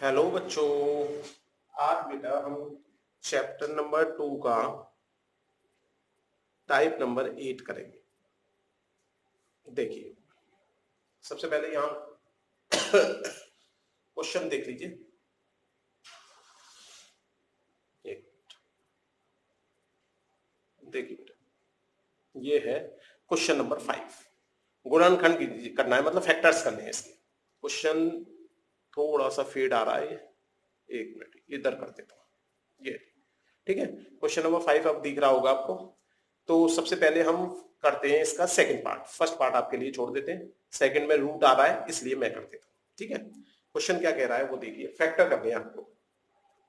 Hello बच्चों। आज बेटा हम चैप्टर नंबर 2 का टाइप नंबर 8 करेंगे। देखिए, सबसे पहले यहाँ क्वेश्चन देख लीजिए। एक देखिए बेटा, ये है क्वेश्चन नंबर 5। गुणनखंड करना है, मतलब फैक्टर्स करने हैं इसके। क्वेश्चन थोड़ा सा फेड आ रहा है, एक मिनट इधर कर देता हूँ। ये ठीक है, क्वेश्चन नंबर 5 अब दिख रहा होगा आपको। तो सबसे पहले हम करते हैं इसका सेकंड पार्ट। फर्स्ट पार्ट आपके लिए छोड़ देते हैं, सेकंड में रूट आ रहा है इसलिए मैं कर देता हूँ। ठीक है, क्वेश्चन क्या कह रहा है वो देखिए। फैक्टर करने हैं आपको।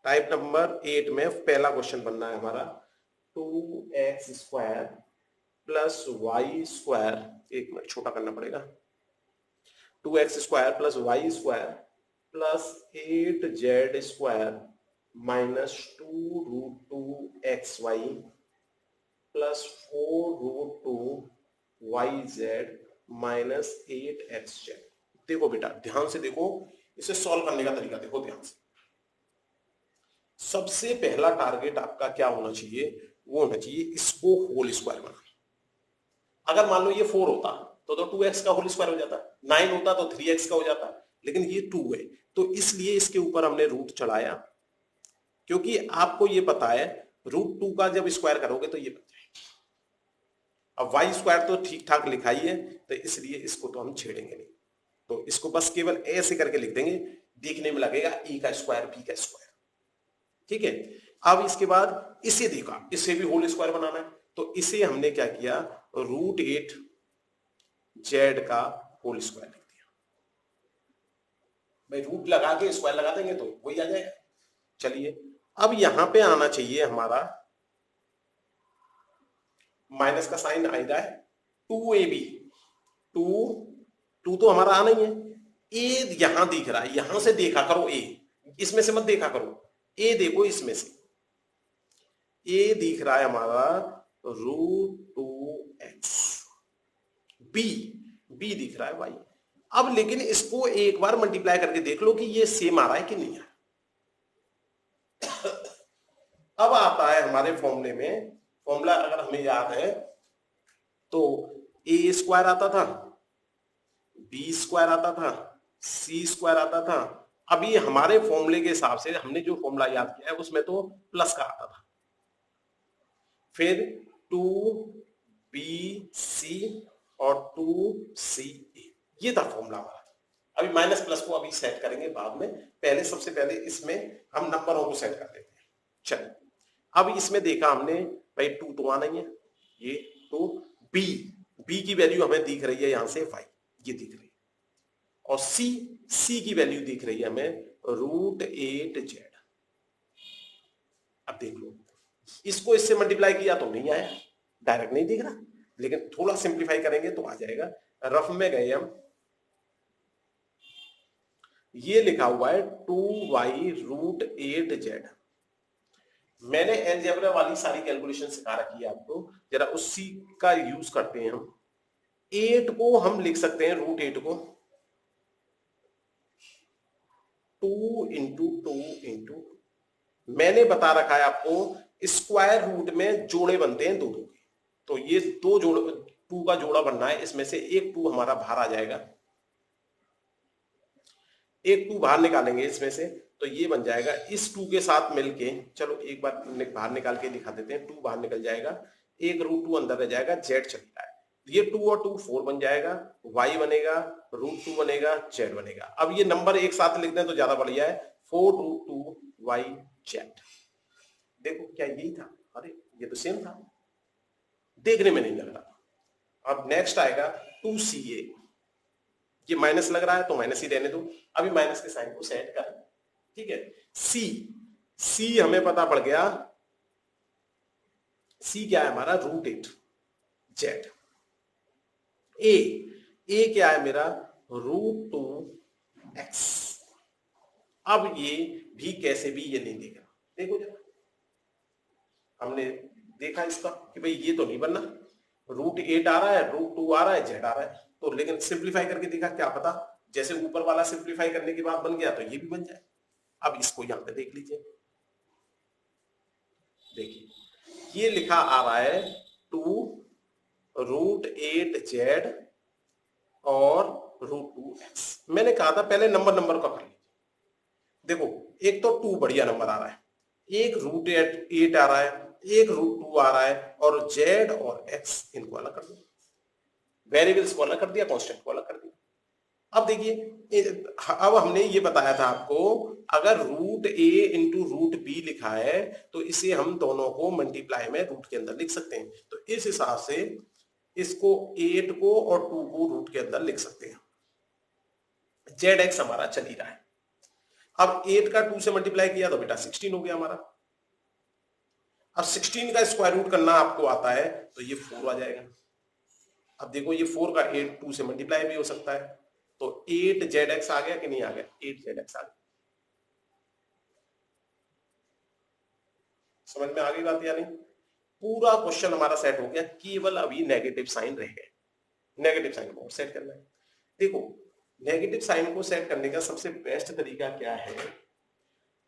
टाइप नंबर 8 में पहला क्वेश्चन बनना है हमारा 2x² प्लस y²। एक मिनट छोटा करना पड़ेगा। 2x² plus y² plus 8z² minus 2√2xy plus 4√2yz minus 8xz। देखो बेटा ध्यान से देखो, इसे सॉल्व करने का तरीका देखो ध्यान से। सबसे पहला टारगेट आपका क्या होना चाहिए, वो होना चाहिए इसको होल स्क्वायर बनाना। अगर मान लो ये 4 होता तो 2x का होल स्क्वायर हो जाता, 9 होता तो 3x का हो जाता, लेकिन ये 2 है तो इसलिए इसके ऊपर हमने रूट चढ़ाया, क्योंकि आपको ये पता है √2 का जब स्क्वायर करोगे तो ये बन जाएगा। अब y² तो ठीक ठाक लिखा ही है, तो इसलिए इसको तो हम छेड़ेंगे नहीं, तो इसको बस केवल ऐसे करके लिख देंगे, देखने में लगेगा e का स्क्वायर b का स्क्वायर। ठीक है, अब इसके बाद इसे देखा, इसे भी होल स्क्वायर बनाना है, तो इसे हमने क्या किया, √8z का होल स्क्वायर लिख दिया। भाई रूट लगा के स्क्वायर लगा देंगे तो वही आ जाएगा। चलिए, अब यहां पे आना चाहिए हमारा माइनस का साइन आ रहा है 2ab। 2 तो हमारा आना ही है। ए यहां दिख रहा है, यहां से देखा करो, ए इसमें से मत देखा करो, ए देखो इसमें से। ए दिख रहा है हमारा √2x। बी दिख रहा है y। अब लेकिन इसको एक बार मल्टीप्लाई करके देख लो कि ये सेम आ रहा है कि नहीं आ रहा। अब आता है हमारे फॉर्मूले में, फॉर्मूला अगर हमें याद है तो a² आता था, b² आता था, c² आता था। अभी हमारे फॉर्मूले के हिसाब से हमने जो फॉर्मूला याद किया है उसमें तो प्लस का आता था, फिर 2bc और 2ca, ये था फॉर्मूला हमारा। अभी माइनस प्लस को अभी सेट करेंगे बाद में, पहले सबसे पहले इसमें हम नंबरों को सेट कर देते हैं। चलिए, अब इसमें देखा हमने भाई 2 तो आना ही है, ये तो बी की वैल्यू हमें दिख रही है यहां से y, ये दिख रही है, और सी की वैल्यू दिख रही है हमें √8z। अब देख लो, इसको इससे मल्टीप्लाई किया तो नहीं आया, डायरेक्ट नहीं दिख रहा, लेकिन थोड़ा सिंप्लीफाई करेंगे तो आ जाएगा। रफ में गए हम, ये लिखा हुआ है 2y√8z। मैंने अलजेब्रा वाली सारी कैलकुलेशन सिखा रखी है आपको, जरा उसी का यूज करते हैं हम। 8 को हम लिख सकते हैं, √8 को 2 इंटू 2 इंटू, मैंने बता रखा है आपको स्क्वायर रूट में जोड़े बनते हैं दो के, तो ये दो जोड़ 2 का जोड़ा बनना है, इसमें से एक 2 हमारा बाहर आ जाएगा, एक 2 बाहर निकालेंगे इसमें से, तो ये बन जाएगा इस 2 के साथ मिलके। चलो एक बार बाहर निकाल के दिखा देते हैं, 2 बाहर निकल जाएगा, एक √2 अंदर रह जाएगा, z चल रहा है, ये 2 और 2 4 बन जाएगा, y बनेगा, √2 बनेगा, z बनेगा। अब ये नंबर एक साथ लिख दें तो ज्यादा बढ़िया है, 4√2yz। देखो क्या यही था, अरे ये तो सेम था, देखने में नहीं लग रहा। अब नेक्स्ट आएगा 2ca, ये माइनस लग रहा है तो माइनस ही रहने दो, अभी माइनस के साइन को सेट कर। ठीक है, सी हमें पता पड़ गया, सी क्या है हमारा √8z। ए क्या है मेरा √2x। अब ये भी कैसे भी ये नहीं देगा, देखो जरा, हमने देखा इसका कि भाई ये तो नहीं बनना, √8 आ रहा है, √2 आ रहा है, z आ रहा है, तो लेकिन सिंप्लीफाई करके देखा, क्या पता जैसे ऊपर वाला सिंप्लीफाई करने के बाद बन गया तो ये भी बन जाए। अब इसको यहां पे देख लीजिए, देखिए ये लिखा आ रहा है 2√8z और √2x। मैंने कहा था पहले नंबर का कर लीजिए। देखो एक तो 2 बढ़िया नंबर आ रहा है, एक √8 आ रहा है, एक √2 आ रहा है, और z और x इनको अलग कर दिया, वेरिएबल्स को अलग कर दिया, कांस्टेंट को अलग कर दिया। अब देखिए अब हमने ये बताया था आपको, अगर √a इंटू √b लिखा है तो इसे हम दोनों को मल्टीप्लाई में रूट के अंदर लिख सकते हैं। तो इस हिसाब से इसको 8 को और 2 को रूट के अंदर लिख सकते हैं। zx हमारा चल ही रहा है। अब 8 का 2 से मल्टीप्लाई किया तो बेटा 16 हो गया हमारा। अब 16 का स्क्वायर रूट करना आपको आता है तो ये 4 आ जाएगा। अब देखो ये 4 का 8 2 से मल्टीप्लाई भी हो सकता है, तो 8zx आ गया कि नहीं आ गया? 8zx आ गया। समझ में आ गई बात या नहीं? पूरा क्वेश्चन हमारा सेट हो गया, केवल अभी नेगेटिव साइन रह गए। नेगेटिव साइन को सेट करना है। देखो नेगेटिव साइन को सेट करने का सबसे बेस्ट तरीका क्या है,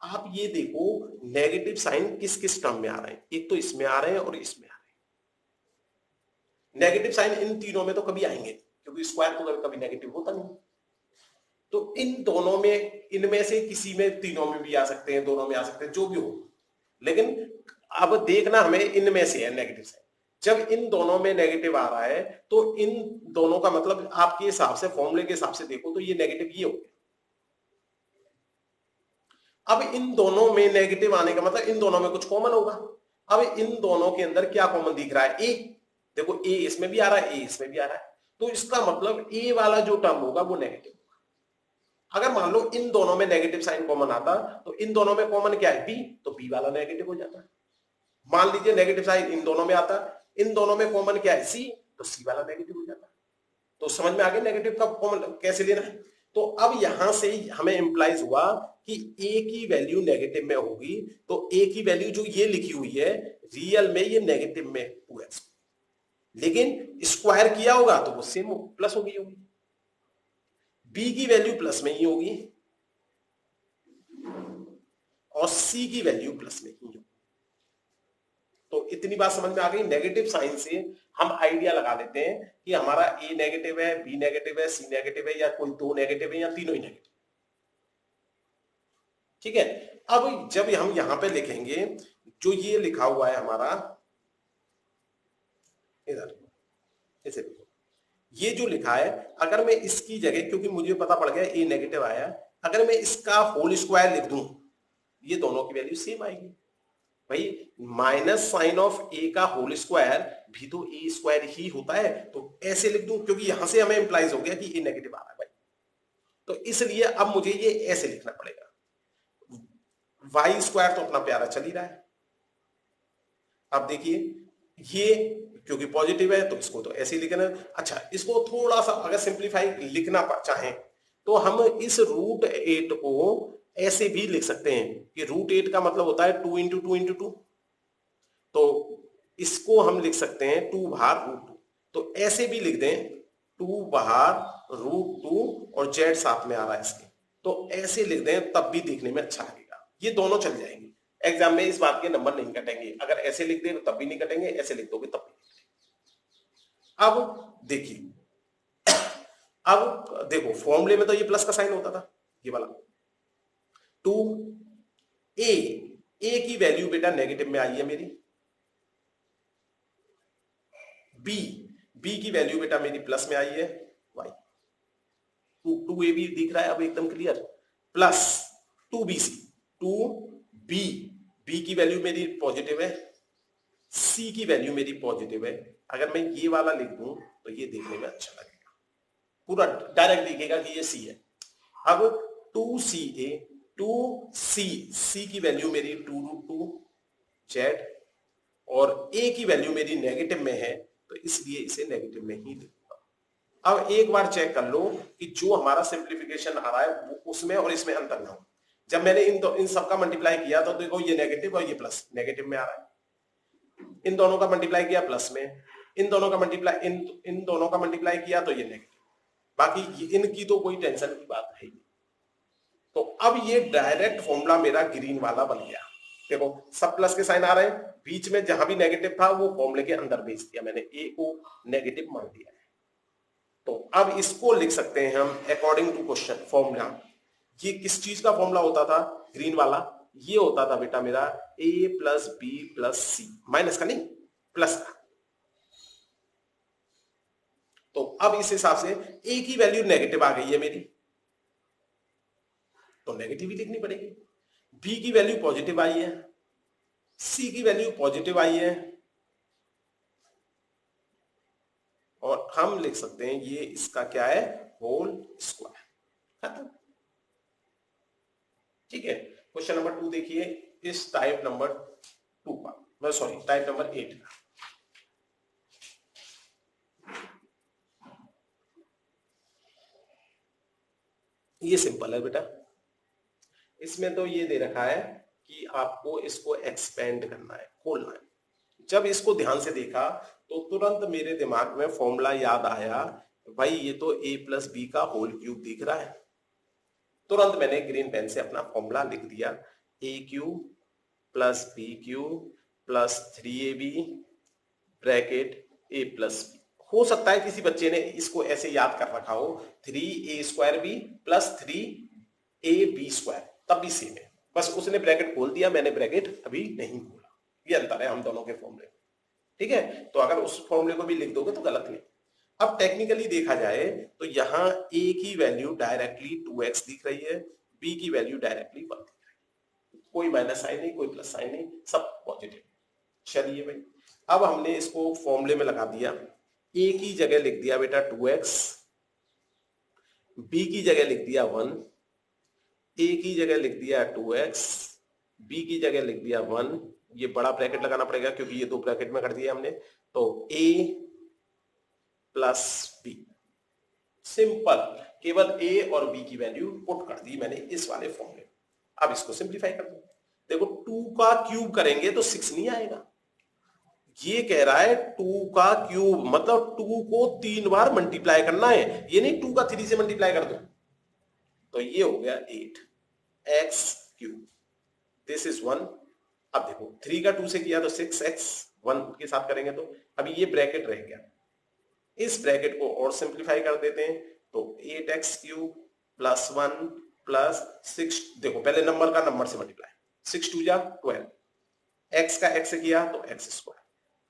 आप ये देखो नेगेटिव साइन किस किस टर्म में आ रहे हैं। एक तो इसमें आ रहे हैं और इसमें आ रहे हैं। नेगेटिव साइन इन तीनों में तो कभी आएंगे क्योंकि स्क्वायर तो कभी कभी नेगेटिव होता नहीं। तो इन दोनों में, इनमें से किसी में, तीनों में भी आ सकते हैं, दोनों में आ सकते हैं, जो भी हो। लेकिन अब देखना हमें इनमें से है नेगेटिव साइन। जब इन दोनों में नेगेटिव आ रहा है तो इन दोनों का मतलब आपके हिसाब से, फॉर्मूले के हिसाब से देखो तो ये नेगेटिव ये हो गया। अब इन दोनों में नेगेटिव आने का मतलब इन दोनों में कुछ कॉमन होगा। अब इन दोनों के अंदर क्या कॉमन दिख रहा है? ए। देखो ए इसमें भी आ रहा है, ए इसमें भी आ रहा है, तो इसका मतलब ए वाला जो टर्म होगा वो नेगेटिव होगा। अगर मान लो इन दोनों में नेगेटिव साइन कॉमन आता तो इन दोनों में कॉमन क्या है? बी, तो बी वाला नेगेटिव हो जाता है। मान लीजिए नेगेटिव साइन इन दोनों में आता, इन दोनों में कॉमन क्या है? सी, तो सी वाला नेगेटिव हो जाता है। तो समझ में आ गया नेगेटिव का कॉमन कैसे लेना है। तो अब यहां से हमें इंप्लाइज हुआ कि ए की वैल्यू नेगेटिव में होगी, तो ए की वैल्यू जो ये लिखी हुई है रियल में ये नेगेटिव में 2x, लेकिन स्क्वायर किया होगा तो वो सेम प्लस होगी। बी की वैल्यू प्लस में ही होगी और सी की वैल्यू प्लस में ही होगी। तो इतनी बात समझ में आ गई। नेगेटिव साइन से हम आइडिया लगा लेते हैं कि हमारा ए नेगेटिव है, बी नेगेटिव है, सी नेगेटिव है, या कोई दो नेगेटिव है, या तीनों ही नेगेटिव। ठीक है। अब जब हम यहां पे लिखेंगे, जो ये लिखा हुआ है हमारा इधर, इसे देखो, ये जो लिखा है, अगर मैं इसकी जगह, क्योंकि मुझे पता पड़ गया ए नेगेटिव आया, अगर मैं इसका होल स्क्वायर लिख दूं, ये दोनों की वैल्यू सेम आएगी। भाई माइनस साइन ऑफ ए का होल स्क्वायर भी तो ए स्क्वायर ही होता है, तो ऐसे लिख दूं, क्योंकि यहां से हमें इंप्लाइज हो गया कि ए नेगेटिव आ रहा है भाई, तो इसलिए अब मुझे ये ऐसे लिखना पड़ेगा। वाई स्क्वायर तो अपना प्यारा चल ही रहा है। अब देखिए ये क्योंकि पॉजिटिव है तो इसको तो ऐसे ही लिखना है। अच्छा, इसको थोड़ा सा अगर सिंप्लीफाई लिखना चाहें तो हम इस √8 को ऐसे भी लिख सकते हैं कि √8 का मतलब होता है 2 इंटू 2 इंटू 2, तो इसको हम लिख सकते हैं 2 बाहर √2, तो ऐसे भी लिख दें 2 बाहर √2 और z साथ में आ रहा है इसके, तो ऐसे लिख दें, तब भी देखने में अच्छा लगेगा। ये दोनों चल जाएंगे, एग्जाम में इस बात के नंबर नहीं कटेंगे। अगर ऐसे लिख दे तो तब भी नहीं कटेंगे, ऐसे लिख दोगे तब भी नहीं कटेंगे। अब देखिए, अब देखो फॉर्मूले में तो ये प्लस का साइन होता था, ये वाला 2a, a की वैल्यू बेटा नेगेटिव में आई है मेरी, b की वैल्यू बेटा मेरी प्लस में आई है, y 2a भी दिख रहा है अब एकदम क्लियर, प्लस 2bc, 2b की वैल्यू मेरी पॉजिटिव है, c की वैल्यू मेरी पॉजिटिव है। अगर मैं ये वाला लिख दूं तो ये देखने में अच्छा लगेगा, पूरा डायरेक्ट दिखेगा कि ये c है। अब 2ca, 2c की वैल्यू मेरी 2√2z और a की वैल्यू मेरी नेगेटिव में है, तो इसलिए इसे नेगेटिव में ही लिखूंगा। अब एक बार चेक कर लो कि जो हमारा सिंप्लीफिकेशन आ रहा है वो उसमें और इसमें अंतर ना हो। जब मैंने इन सबका मल्टीप्लाई किया तो देखो ये नेगेटिव और ये प्लस, नेगेटिव में आ रहा है। इन दोनों का मल्टीप्लाई किया प्लस में, इन दोनों का मल्टीप्लाई किया तो ये नेगेटिव। बाकी इनकी तो कोई टेंशन की बात है ही नहीं। तो अब ये डायरेक्ट फॉर्मूला मेरा ग्रीन वाला बन गया। देखो सब प्लस के साइन आ रहे हैं, बीच में जहां भी नेगेटिव था वो फॉर्मूले के अंदर भेज दिया मैंने, ए को नेगेटिव मान दिया है। तो अब इसको लिख सकते हैं हम अकॉर्डिंग टू क्वेश्चन फॉर्मूला। ये किस चीज का फॉर्मूला होता था ग्रीन वाला? ये होता था बेटा मेरा a plus B plus C, minus का नहीं प्लस का। तो अब इस हिसाब से a की वैल्यू नेगेटिव आ गई है मेरी, तो नेगेटिव ही लिखनी पड़ेगी। b की वैल्यू पॉजिटिव आई है, c की वैल्यू पॉजिटिव आई है, और हम लिख सकते हैं ये इसका क्या है, होल स्क्वायर। खत्म। ठीक है, क्वेश्चन नंबर 2 देखिए, इस टाइप नंबर 2 का, सॉरी टाइप नंबर 8 का। ये सिंपल है बेटा, इसमें तो ये दे रखा है कि आपको इसको एक्सपेंड करना है, खोलना है। जब इसको ध्यान से देखा तो तुरंत मेरे दिमाग में फॉर्मूला याद आया, भाई ये तो a प्लस बी का होल क्यूब दिख रहा है। तुरंत मैंने ग्रीन पेन से अपना फॉर्मूला लिख दिया, a cube plus B cube plus 3ab bracket a plus B. हो सकता है किसी बच्चे ने इसको ऐसे याद कर रखा हो, 3a² प्लस 3ab स्क्वायर, तब भी सेम है, बस उसने ब्रैकेट खोल दिया, मैंने ब्रैकेट अभी नहीं खोला। ये अंतर है हम दोनों के फॉर्मूले। ठीक है, तो अगर उस फॉर्मूले को भी लिख दोगे तो गलत नहीं। अब टेक्निकली देखा जाए तो यहां a की वैल्यू डायरेक्टली 2x दिख रही है, b की वैल्यू डायरेक्टली 1 दिख रही है, कोई माइनस साइन नहीं, कोई प्लस साइन नहीं, सब पॉजिटिव। चलिए भाई, अब हमने इसको फॉर्मूले में लगा दिया। a की जगह लिख दिया बेटा 2x, b की जगह लिख दिया 1, a की जगह लिख दिया 2x, b की जगह लिख दिया 1। ये बड़ा ब्रैकेट लगाना पड़ेगा क्योंकि ये दो ब्रैकेट में कर दिया हमने, तो a प्लस बी। सिंपल, केवल a और b की वैल्यू पुट कर दी मैंने इस वाले फॉर्मूले। अब इसको सिंप्लीफाई कर दो। देखो 2 का क्यूब करेंगे तो 6 नहीं आएगा, ये कह रहा है 2 का क्यूब मतलब 2 को 3 बार मल्टीप्लाई करना है, ये नहीं 2 का 3 से मल्टीप्लाई कर दो। तो ये हो गया 8x क्यूब, दिस इज 1। अब देखो 3 का 2 से किया तो 6x, 1 के साथ करेंगे तो अभी ये ब्रैकेट रह गया, इस ब्रैकेट को और सिंप्लीफाई कर देते हैं, तो 8x क्यूब प्लस 1 प्लस 6, देखो पहले नंबर का नंबर से मल्टीप्लाई, 6 2 जा 12, x का x से किया तो x स्क्वायर,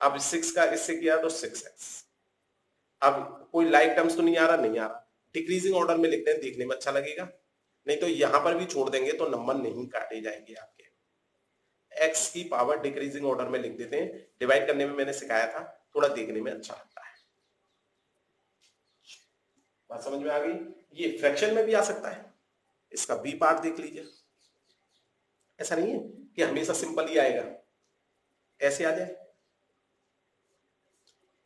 अब 6 का इससे किया तो 6x। अब कोई लाइक टर्म्स तो नहीं आ रहा, नहीं आ रहा, डिक्रीजिंग ऑर्डर में लिखते हैं, देखने में अच्छा लगेगा, नहीं तो यहां पर भी छोड़ देंगे तो नंबर नहीं काटे जाएंगे आपके। x की पावर डिक्रीजिंग ऑर्डर में लिख देते हैं, डिवाइड करने में मैंने सिखाया था, थोड़ा देखने में अच्छा लगता है। बात समझ में आ गई? ये फ्रैक्शन में भी आ सकता है, इसका बी पार्ट देख लीजिए, ऐसा नहीं है कि हमेशा सिंपल ही आएगा, ऐसे आ जाए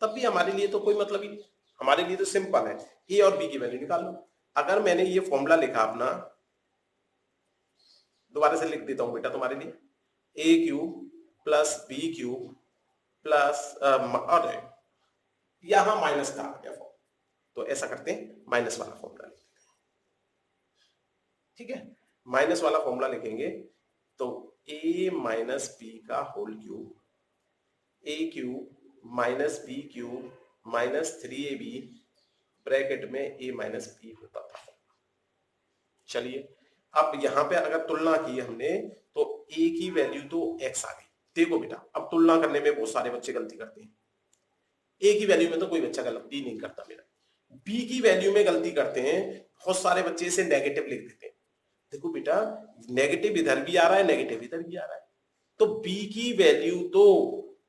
तब भी हमारे लिए तो कोई मतलब ही नहीं, हमारे लिए तो सिंपल है, ए और बी की वैल्यू निकाल लो। अगर मैंने ये फॉर्मूला लिखा अपना, दोबारा से लिख देता हूं बेटा तुम्हारे लिए, A cube plus B cube plus, और यहां माइनस का आ गया फॉर्म, तो ऐसा करते हैं माइनस वाला फॉर्मूला लिखते हैं। ठीक है, माइनस वाला फॉर्मूला लिखेंगे तो a माइनस बी का whole cube, A cube minus B cube minus 3ab bracket में a माइनस बी होता था। चलिए अब यहां पे अगर तुलना की हमने तो a की वैल्यू तो x आ गई। देखो बेटा, अब तुलना करने में बहुत सारे बच्चे गलती करते हैं, a की वैल्यू में तो कोई बच्चा गलती नहीं करता मेरा, b की वैल्यू में गलती करते हैं बहुत सारे बच्चे, इसे नेगेटिव लिख देते हैं। देखो बेटा, नेगेटिव इधर भी आ रहा है, नेगेटिव इधर भी आ रहा है, तो b की वैल्यू तो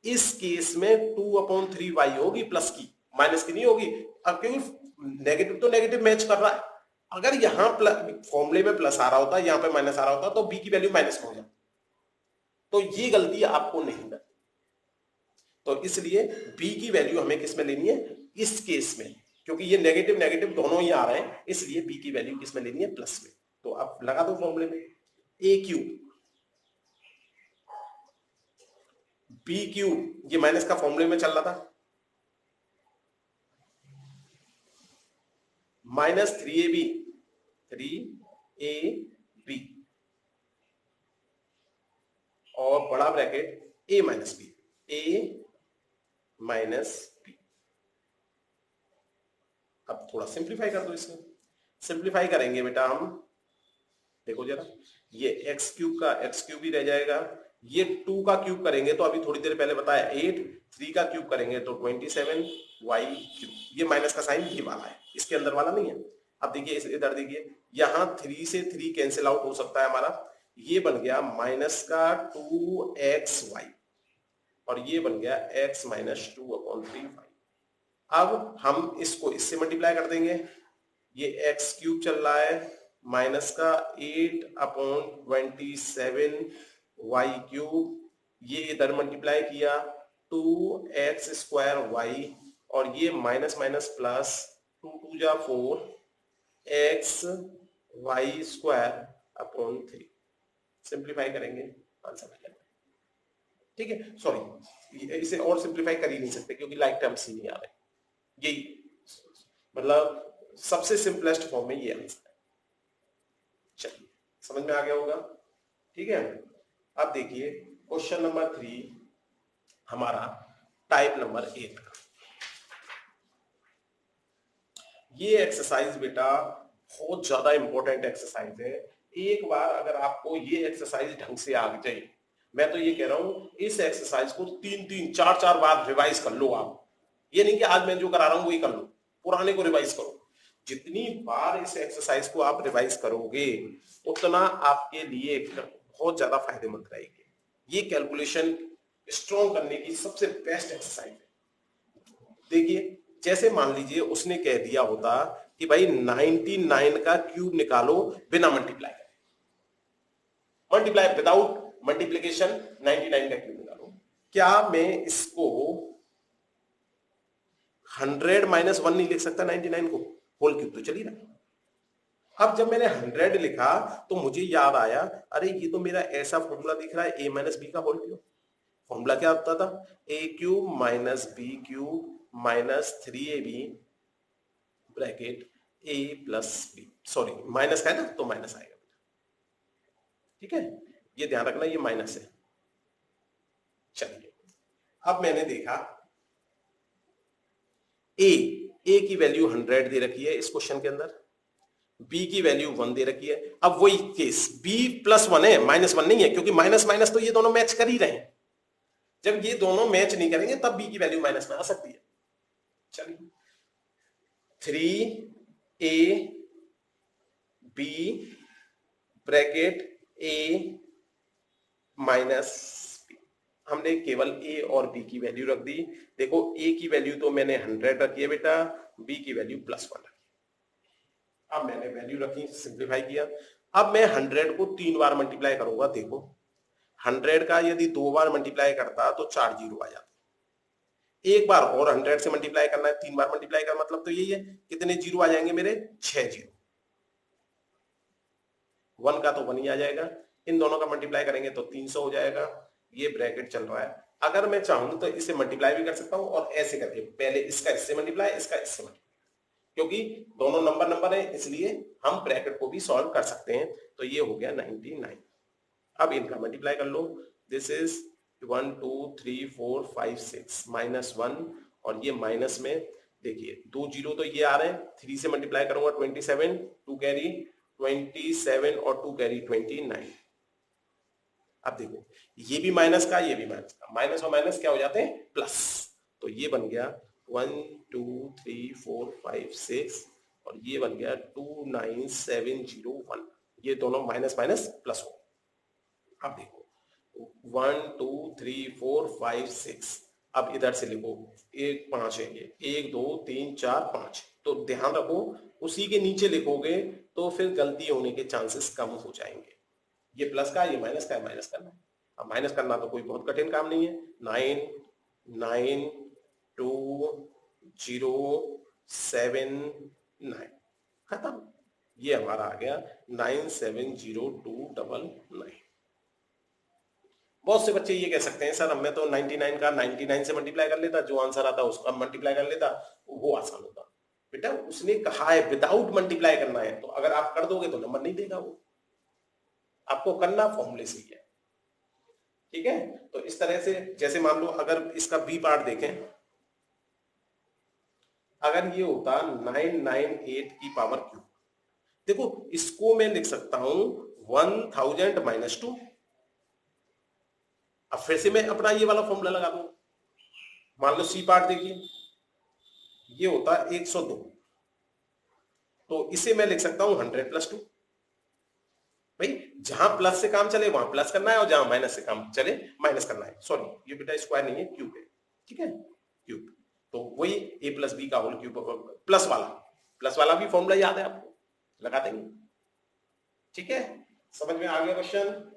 इस केस में 2/3y होगी, प्लस की, माइनस की नहीं होगी। अब क्योंकि नेगेटिव तो नेगेटिव मैच कर रहा है, अगर यहां फॉर्मूले में प्लस आ रहा होता, यहां पे माइनस आ रहा होता, तो b की वैल्यू माइनस में हो जाती। तो ये गलती आपको नहीं करनी, तो इसलिए b की वैल्यू हमें किस में लेनी है, इस केस में, क्योंकि ये नेगेटिव नेगेटिव दोनों ही आ रहे हैं, इसलिए b की वैल्यू किस में लेनी है, प्लस में। तो अब लगा दो फॉर्मूले में, a क्यूब b क्यूब, ये माइनस का फॉर्मूले में चल रहा था, माइनस 3ab और बड़ा bracket a minus B, a minus B. अब थोड़ा सिंप्लीफाई कर दो इसको, सिंप्लीफाई करेंगे बेटा हम, देखो जरा, ये एक्स क्यूब का एक्स क्यूब ही रह जाएगा, ये 2 का क्यूब करेंगे तो अभी थोड़ी देर पहले बताया 8, 3 का क्यूब करेंगे तो 27 वाई क्यूब, ये माइनस का साइन ये वाला है, इसके अंदर वाला नहीं है। अब देखिए इधर देखिए, यहां 3 से 3 कैंसिल आउट हो सकता है हमारा, ये बन गया माइनस का 2xy और ये बन गया x माइनस 2/3y। अब हम इसको इससे मल्टीप्लाई कर देंगे, ये एक्स क्यूब चल रहा है माइनस का 8/27 वाई क्यूब, ये इधर मल्टीप्लाई किया 2x² और ये माइनस माइनस प्लस 2 2 जा 4 xy²/3। सिंप्लीफाई करेंगे आंसर मिल जाएगा। ठीक है, सॉरी इसे और सिंप्लीफाई कर ही नहीं सकते क्योंकि लाइक टर्म्स ही नहीं आ रहे, यही मतलब सबसे सिंपलेस्ट फॉर्म में ये आंसर है। चलिए समझ में आ गया होगा। ठीक है, अब देखिए क्वेश्चन नंबर 3 हमारा टाइप नंबर 8 का। ये एक्सरसाइज बेटा बहुत ज्यादा इंपॉर्टेंट एक्सरसाइज है। एक बार अगर आपको ये एक्सरसाइज ढंग से आ जाए, मैं तो ये कह रहा हूं इस एक्सरसाइज को 3-3 4-4 बार रिवाइज कर लो आप। ये नहीं कि आज मैं जो करा रहा हूं वही कर लो, पुराने को रिवाइज करो। जितनी बार इस एक्सरसाइज को आप रिवाइज करोगे उतना आपके लिए बहुत ज्यादा फायदेमंद रहेगी। ये कैलकुलेशन स्ट्रॉन्ग करने की सबसे बेस्ट एक्सरसाइज है। देखिए जैसे मान लीजिए उसने कह दिया होता कि भाई 99 का क्यूब निकालो बिना मल्टीप्लाई करे, मल्टीप्लाई विदाउट मल्टीप्लीकेशन 99 का क्यूब निकालो। क्या मैं इसको 100 माइनस 1 नहीं लिख सकता 99 को? होल क्यूब तो चलिए ना। अब जब मैंने 100 लिखा तो मुझे याद आया, अरे ये तो मेरा ऐसा फॉर्मूला दिख रहा है a माइनस बी का होल क्यूब। फॉर्मूला क्या होता था? a cube minus B cube minus 3ab bracket a plus B, sorry minus का है ना तो माइनस आएगा। ठीक है, ये ध्यान रखना ये माइनस है। चलिए अब मैंने देखा a की वैल्यू 100 दे रखी है इस क्वेश्चन के अंदर, b की वैल्यू 1 दे रखी है। अब वही केस b प्लस 1 है, माइनस 1 नहीं है, क्योंकि माइनस माइनस तो ये दोनों मैच कर ही रहे हैं। जब ये दोनों मैच नहीं करेंगे तब b की वैल्यू माइनस में आ सकती है। चलिए 3ab bracket a minus b, हमने केवल a और b की वैल्यू रख दी। देखो a की वैल्यू तो मैंने 100 रखी है बेटा, b की वैल्यू प्लस 1 रखी। अब मैंने वैल्यू रखी, सिंप्लीफाई किया। अब मैं 100 को 3 बार मल्टीप्लाई करूंगा। देखो 100 का यदि 2 बार मल्टीप्लाई करता तो 4 जीरो आ जाते। एक बार और 100 से मल्टीप्लाई करना है, 3 बार मल्टीप्लाई का मतलब तो यही है, कितने जीरो आ जाएंगे मेरे? 6 जीरो। 1 का तो 1 ही आ जाएगा, इन दोनों का मल्टीप्लाई करेंगे तो 300 हो जाएगा। ये ब्रैकेट चल रहा है। अगर मैं चाहूं तो इसे मल्टीप्लाई भी कर सकता हूं और ऐसे करके पहले इसका इससे मल्टीप्लाई, इसका इससे मल्टीप्लाई, क्योंकि दोनों नंबर नंबर है इसलिए हम ब्रैकेट को भी सॉल्व कर सकते हैं। तो ये हो गया 99। अब इनका मल्टीप्लाई कर लो, दिस इज 1 2 3 4 5 6 माइनस 1 और ये माइनस में देखिए 2 जीरो तो ये आ रहे हैं, 3 से मल्टीप्लाई करूंगा 27, 2 कैरी 27 और 2 कैरी 29। अब देखो ये भी माइनस का, ये भी माइनस का, माइनस और माइनस क्या हो जाते हैं? प्लस। तो ये बन गया 1 2 3 4 5 6 और ये बन गया 29701। ये दोनों माइनस माइनस प्लस हो। अब देखो 1 2 3 4 5 6, अब इधर से लिखो 1 5 है, ये 1 2 3 4 5। तो ध्यान रखो उसी के नीचे लिखोगे तो फिर गलती होने के चांसेस कम हो जाएंगे। ये प्लस का, ये माइनस का है, माइनस करना है। अब माइनस करना तो कोई बहुत कठिन काम नहीं है। 9 9 2 0 7 9 खत्म। ये हमारा आ गया 970299। बहुत से बच्चे ये कह सकते हैं सर मैं तो 99 का 99 से मल्टीप्लाई कर लेता, जो आंसर आता उसका मल्टीप्लाई कर लेता, वो आसान होता। बेटा उसने कहा है विदाउट मल्टीप्लाई करना है, तो अगर आप कर दोगे तो नंबर नहीं देगा वो, आपको करना फॉर्मूले से ही है। ठीक है, तो इस तरह से जैसे मान लो अगर इसका बी पार्ट देखें, अगर ये होता 998 की पावर क्यूब, देखो इसको मैं लिख सकता हूं 1000 माइनस 2। अब फिर से मैं अपना ये वाला फॉर्मूला लगा दूं, मान लो सी पार्ट देखिए, ये होता 102, तो इसे मैं लिख सकता हूं 100 प्लस 2। भाई जहां प्लस से काम चले वहां प्लस करना है और जहां माइनस से काम चले माइनस करना है। सॉरी ये बेटा स्क्वायर नहीं है, क्यूब है, ठीक है क्यूब। तो वही ए प्लस बी का होल क्यूब, प्लस वाला भी फॉर्मूला याद है आपको, लगा देंगे। ठीक है, समझ में आ गया क्वेश्चन?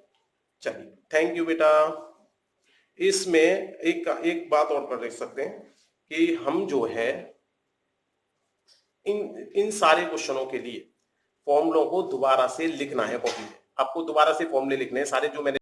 चलिए थैंक यू बेटा। इसमें एक बात और कर सकते हैं कि हम जो है इन सारे क्वेश्चनों के लिए फॉर्मूलों को दोबारा से लिखना है कॉपी में, आपको दोबारा से फॉर्मूले लिखने हैं सारे जो मैंने